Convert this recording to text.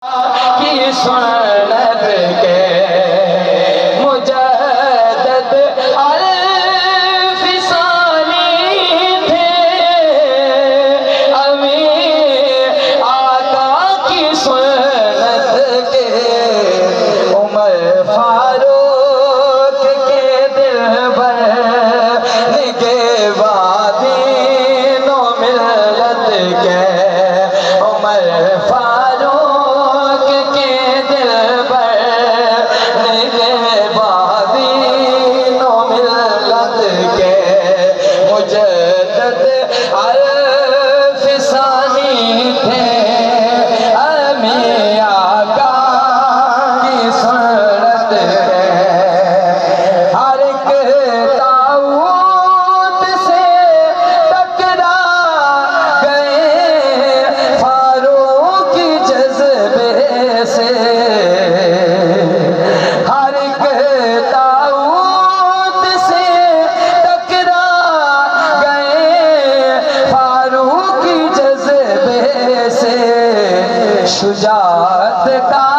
की सुन्नत के मुजद्दिद अल-फिसानी थे। अमीर आका की सुन्नत के उमर फारूक के दिलबर निगहबानी नो मिल्लत के उमर फारूक के दिलबर निगहबानी नो मिल्लत के मुजद्दिद अल-फिसानी थे। अमीर आका की सुन्नत के हर एक ताऊत से टकरा गए फारूक की जज्बे से। हर एक ताऊत से टकरा गए फारूक की जज्बे से। शुजाअत का